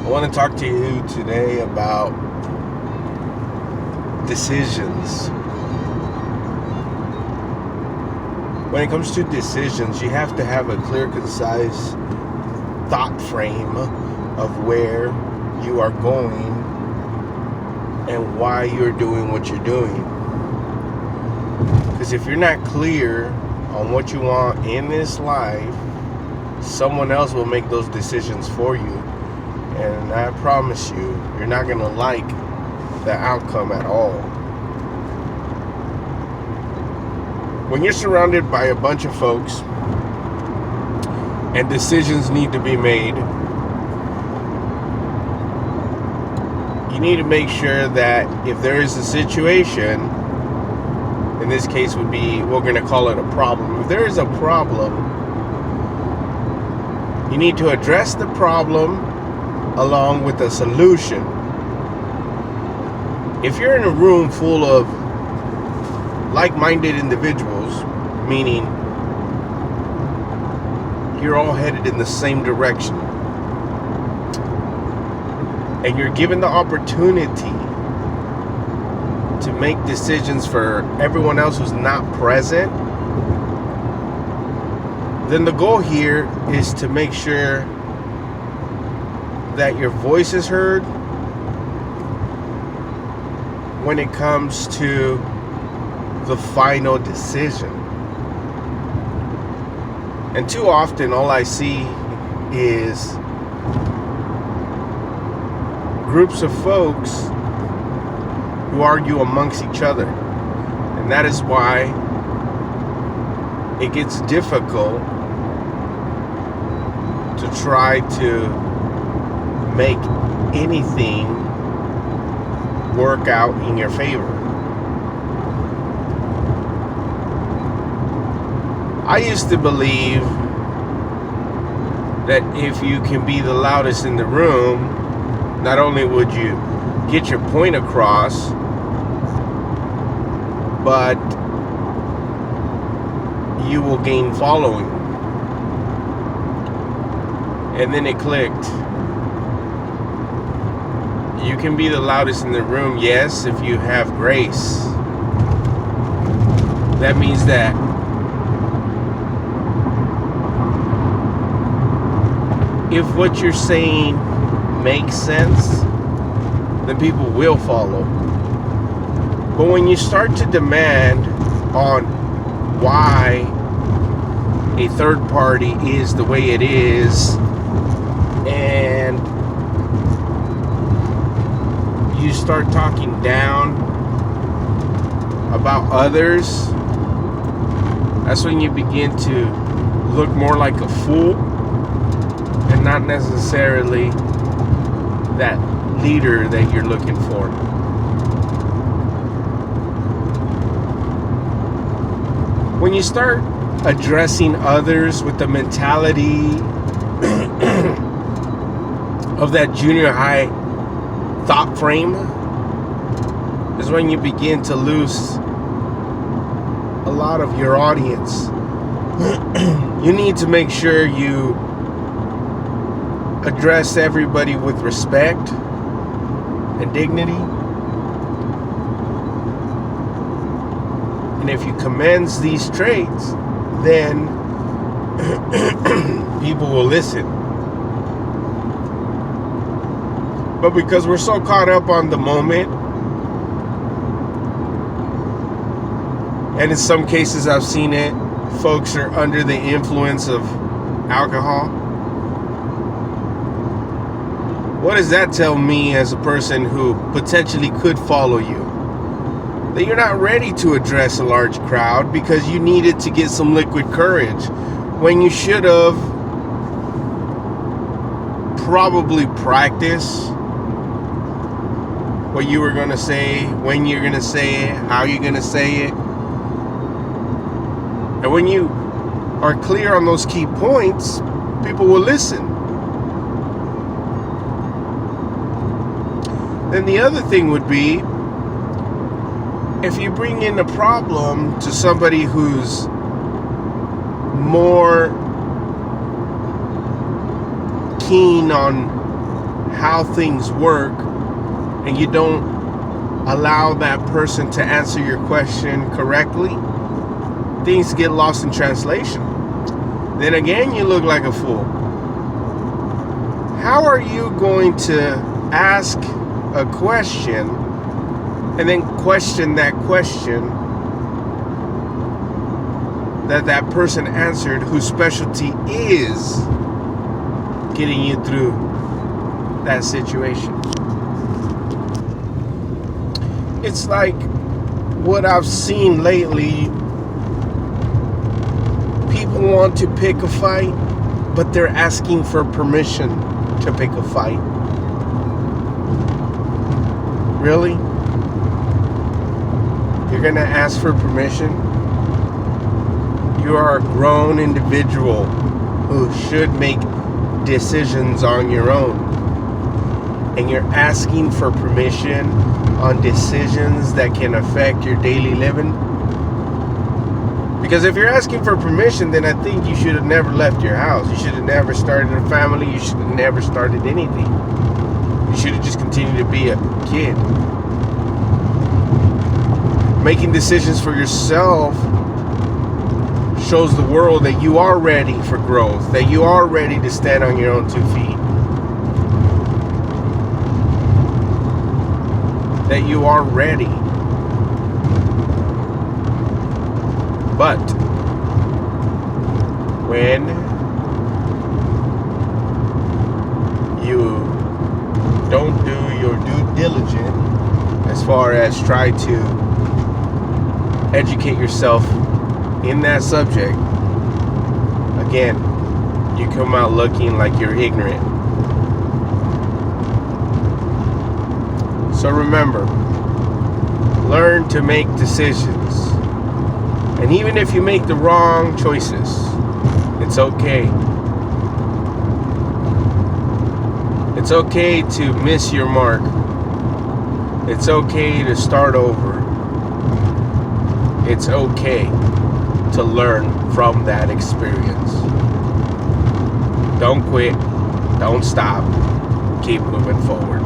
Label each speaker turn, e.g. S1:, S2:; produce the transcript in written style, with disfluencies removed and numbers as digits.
S1: I want to talk to you today about decisions. When it comes to decisions, you have to have a clear, concise thought frame of where you are going and why you're doing what you're doing. Because if you're not clear on what you want in this life, someone else will make those decisions for you. And I promise you, you're not going to like the outcome at all. When you're surrounded by a bunch of folks and decisions need to be made, you need to make sure that if there is a situation, in this case would be, we're going to call it a problem. If there is a problem, you need to address the problem along with a solution. If you're in a room full of like-minded individuals, meaning you're all headed in the same direction, and you're given the opportunity to make decisions for everyone else who's not present, then the goal here is to make sure that your voice is heard when it comes to the final decision. And too often all I see is groups of folks who argue amongst each other. And that is why it gets difficult to try to make anything work out in your favor. I used to believe that if you can be the loudest in the room, not only would you get your point across, but you will gain following. And then it clicked. You can be the loudest in the room, yes, if you have grace. That means that if what you're saying makes sense, then people will follow. But when you start to demand on why a third party is the way it is, and you start talking down about others, that's when you begin to look more like a fool and not necessarily that leader that you're looking for. When you start addressing others with the mentality of that junior high thought frame, is when you begin to lose a lot of your audience. You need to make sure you address everybody with respect and dignity. And if you commend these traits, then people will listen. But because we're so caught up on the moment, and in some cases I've seen it, folks are under the influence of alcohol. What does that tell me as a person who potentially could follow you? That you're not ready to address a large crowd because you needed to get some liquid courage, when you should have probably practiced what you were going to say, when you're going to say it, how you're going to say it. And when you are clear on those key points, people will listen. Then the other thing would be, if you bring in a problem to somebody who's more keen on how things work, and you don't allow that person to answer your question correctly, things get lost in translation. Then again, you look like a fool. How are you going to ask a question and then question that question that person answered, whose specialty is getting you through that situation? It's like what I've seen lately. People want to pick a fight, but they're asking for permission to pick a fight. Really? You're gonna ask for permission? You are a grown individual who should make decisions on your own. And you're asking for permission on decisions that can affect your daily living? Because if you're asking for permission, then I think you should have never left your house. You should have never started a family. You should have never started anything. You should have just continued to be a kid. Making decisions for yourself shows the world that you are ready for growth, that you are ready to stand on your own 2 feet, that you are ready. But when you don't do your due diligence as far as try to educate yourself in that subject, again, you come out looking like you're ignorant. So remember, learn to make decisions. And even if you make the wrong choices, it's okay. It's okay to miss your mark. It's okay to start over. It's okay to learn from that experience. Don't quit. Don't stop. Keep moving forward.